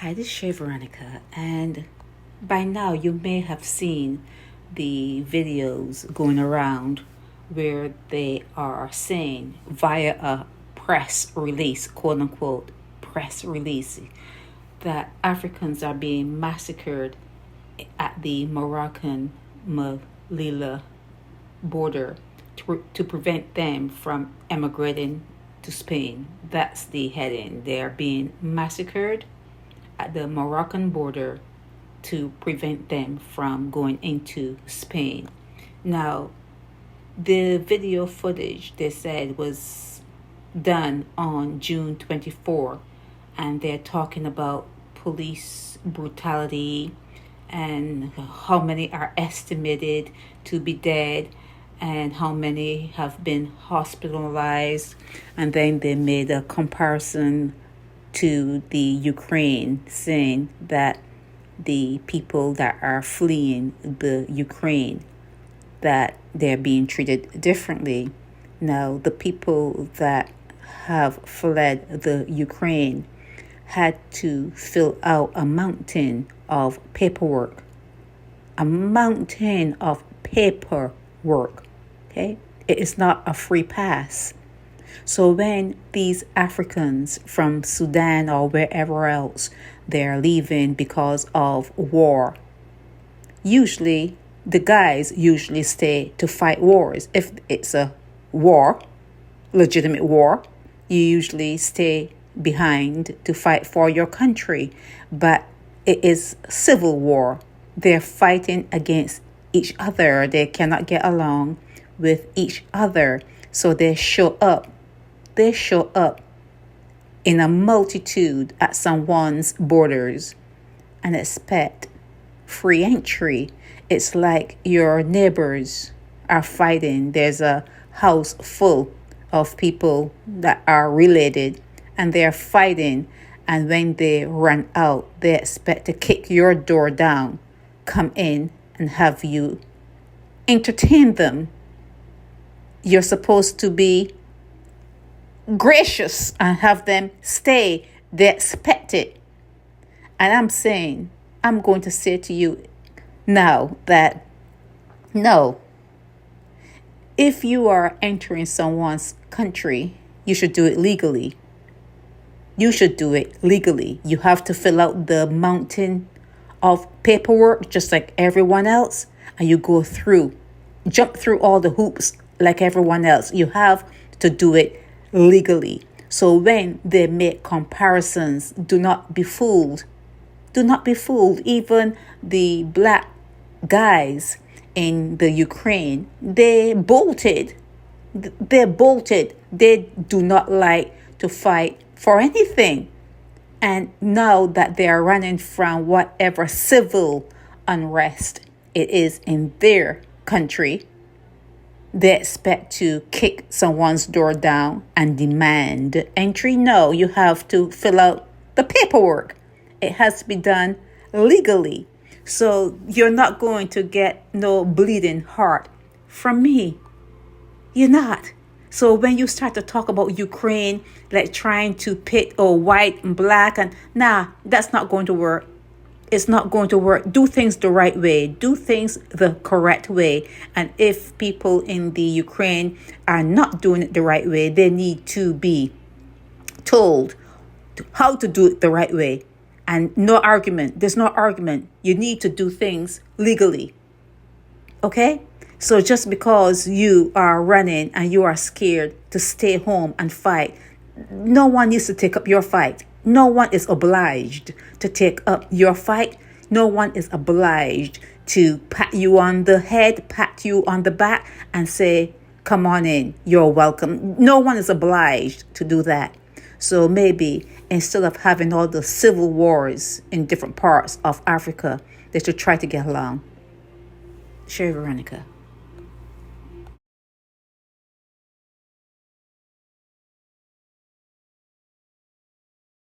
Hi, this is Shay Veronica, and by now you may have seen the videos going around where they are saying via a press release, quote unquote, press release, that Africans are being massacred at the Moroccan Melilla border to prevent them from emigrating to Spain. That's the heading. They are being massacred at the Moroccan border to prevent them from going into Spain. Now, the video footage they said was done on June 24, and they're talking about police brutality and how many are estimated to be dead and how many have been hospitalized. And then they made a comparison to the Ukraine, saying that the people that are fleeing the Ukraine, that they're being treated differently. Now, the people that have fled the Ukraine had to fill out a mountain of paperwork. A mountain of paperwork. Okay? It is not a free pass. So when these Africans from Sudan or wherever else they're leaving because of war, usually the guys usually stay to fight wars. If it's a war, legitimate war, you usually stay behind to fight for your country. But it is civil war. They're fighting against each other. They cannot get along with each other. So they show up in a multitude at someone's borders and expect free entry. It's like your neighbors are fighting. There's a house full of people that are related and they're fighting. And when they run out, they expect to kick your door down, come in and have you entertain them. You're supposed to be gracious and have them stay. They expect it. And I'm going to say to you now that no, if you are entering someone's country, you should do it legally. You should do it legally. You have to fill out the mountain of paperwork just like everyone else, and you jump through all the hoops like everyone else. You have to do it legally. So when they make comparisons, do not be fooled. Do not be fooled. Even the black guys in the Ukraine, they bolted. They do not like to fight for anything. And now that they are running from whatever civil unrest it is in their country, they expect to kick someone's door down and demand entry. No, you have to fill out the paperwork. It has to be done legally. So you're not going to get no bleeding heart from me. You're not. So when you start to talk about Ukraine, like trying to pit white and black, and that's not going to work. It's not going to work. Do things the right way. Do things the correct way. And if people in the Ukraine are not doing it the right way, they need to be told how to do it the right way. And no argument. There's no argument. You need to do things legally. Okay? So just because you are running and you are scared to stay home and fight, no one needs to take up your fight. No one is obliged to take up your fight. No one is obliged to pat you on the head, pat you on the back, and say, come on in, you're welcome. No one is obliged to do that. So maybe instead of having all the civil wars in different parts of Africa, they should try to get along. Shay Veronica.